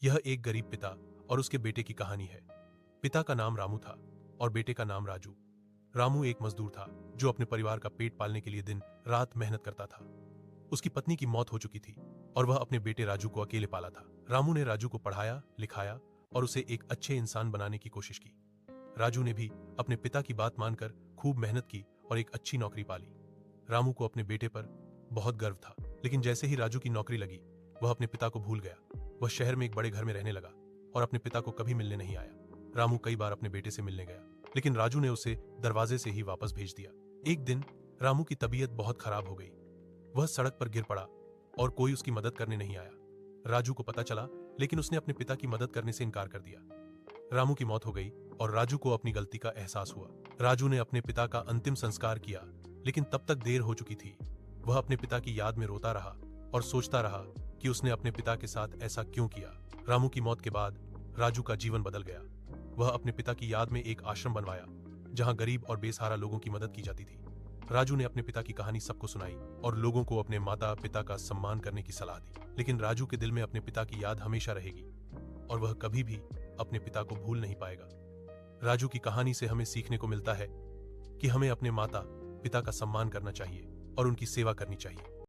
यह एक गरीब पिता और उसके बेटे की कहानी है। पिता का नाम रामू था और बेटे का नाम राजू। रामू एक मजदूर था जो अपने परिवार का पेट पालने के लिए दिन रात मेहनत करता था। उसकी पत्नी की मौत हो चुकी थी और वह अपने बेटे राजू को अकेले पाला था। रामू ने राजू को पढ़ाया लिखाया और उसे एक अच्छे इंसान बनाने की कोशिश की। राजू ने भी अपने पिता की बात मानकर खूब मेहनत की और एक अच्छी नौकरी पाली। रामू को अपने बेटे पर बहुत गर्व था, लेकिन जैसे ही राजू की नौकरी लगी वह अपने पिता को भूल गया। वह शहर में एक बड़े घर में रहने लगा और अपने पिता को कभी मिलने नहीं आया। रामू कई बार अपने बेटे से मिलने गया, लेकिन राजू ने उसे दरवाजे से ही वापस भेज दिया। एक दिन रामू की तबीयत बहुत खराब हो गई। वह सड़क पर गिर पड़ा और कोई उसकी मदद करने नहीं आया। राजू को पता चला, लेकिन उसने अपने पिता की मदद करने से इनकार कर दिया। रामू की मौत हो गई और राजू को अपनी गलती का एहसास हुआ। राजू ने अपने पिता का अंतिम संस्कार किया, लेकिन तब तक देर हो चुकी थी। वह अपने पिता की याद में रोता रहा और सोचता रहा कि उसने अपने पिता के साथ ऐसा क्यों किया। रामू की मौत के बाद राजू का जीवन बदल गया। वह अपने पिता की याद में एक आश्रम बनवाया जहां गरीब और बेसहारा लोगों की मदद की जाती थी। राजू ने अपने पिता की कहानी सबको सुनाई और लोगों को अपने माता पिता का सम्मान करने की सलाह दी। लेकिन राजू के दिल में अपने पिता की याद हमेशा रहेगी और वह कभी भी अपने पिता को भूल नहीं पाएगा। राजू की कहानी से हमें सीखने को मिलता है कि हमें अपने माता पिता का सम्मान करना चाहिए और उनकी सेवा करनी चाहिए।